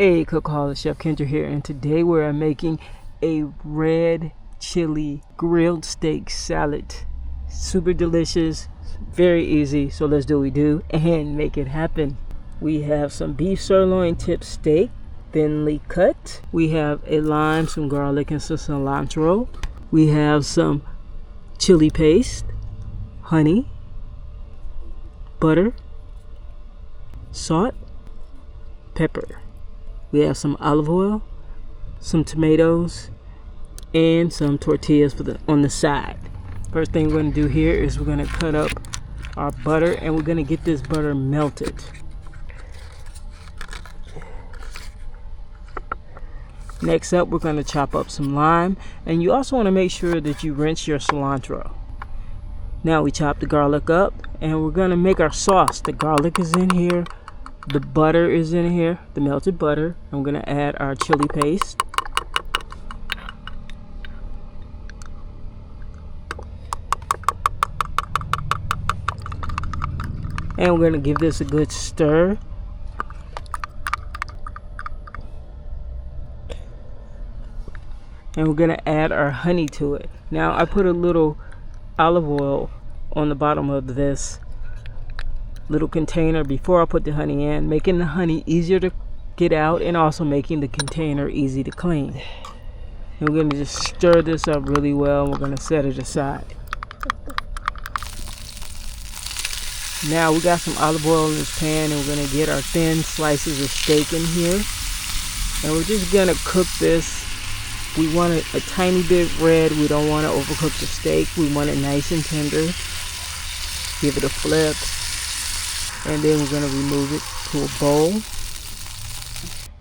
Hey, Cookaholic Chef Kendra here, and today we're making a red chili grilled steak salad. Super delicious, very easy, so let's do what we do and make it happen. We have some beef sirloin tip steak, thinly cut. We have a lime, some garlic, and some cilantro. We have some chili paste, honey, butter, salt, pepper. We have some olive oil, some tomatoes, and some tortillas on the side. First thing we're going to do here is we're going to cut up our butter, and we're going to get this butter melted. Next up, we're going to chop up some lime, and you also want to make sure that you rinse your cilantro. Now we chop the garlic up, and we're going to make our sauce. The garlic is in here. The butter is in here, the melted butter. I'm going to add our chili paste. And we're going to give this a good stir. And we're going to add our honey to it. Now I put a little olive oil on the bottom of this little container before I put the honey in, making the honey easier to get out and also making the container easy to clean. And we're going to just stir this up really well, and we're going to set it aside. Now we got some olive oil in this pan, and we're going to get our thin slices of steak in here, and we're just going to cook this. We want it a tiny bit red. We don't want to overcook the steak. We want it nice and tender. Give it a flip. And then we're going to remove it to a bowl.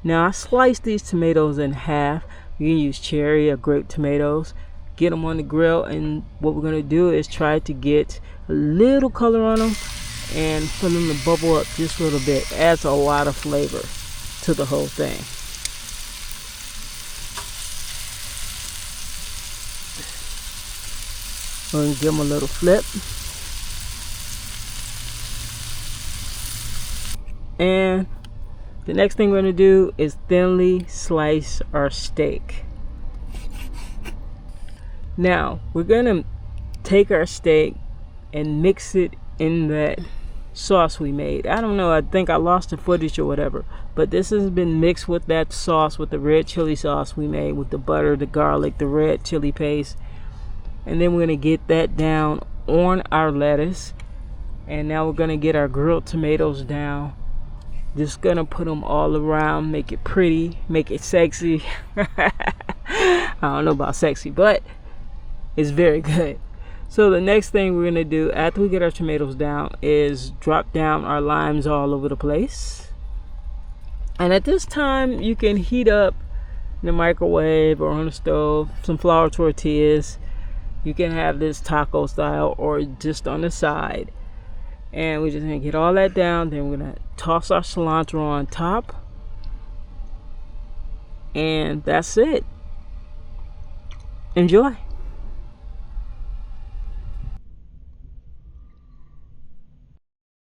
Now I sliced these tomatoes in half. You can use cherry or grape tomatoes. Get them on the grill, and what we're going to do is try to get a little color on them and for them to bubble up just a little bit. Adds a lot of flavor to the whole thing. We're going to give them a little flip. And the next thing we're going to do is thinly slice our steak. Now we're going to take our steak and mix it in that sauce we made. I don't know, I think I lost the footage or whatever, but this has been mixed with that sauce, with the red chili sauce we made with the butter, the garlic, the red chili paste. And then we're going to get that down on our lettuce. And now we're going to get our grilled tomatoes down. Just gonna put them all around, make it pretty, make it sexy. I don't know about sexy, but it's very good. So the next thing we're gonna do after we get our tomatoes down is drop down our limes all over the place. And at this time you can heat up in the microwave or on the stove some flour tortillas. You can have this taco style or just on the side. And we're just going to get all that down. Then we're going to toss our cilantro on top. And that's it. Enjoy.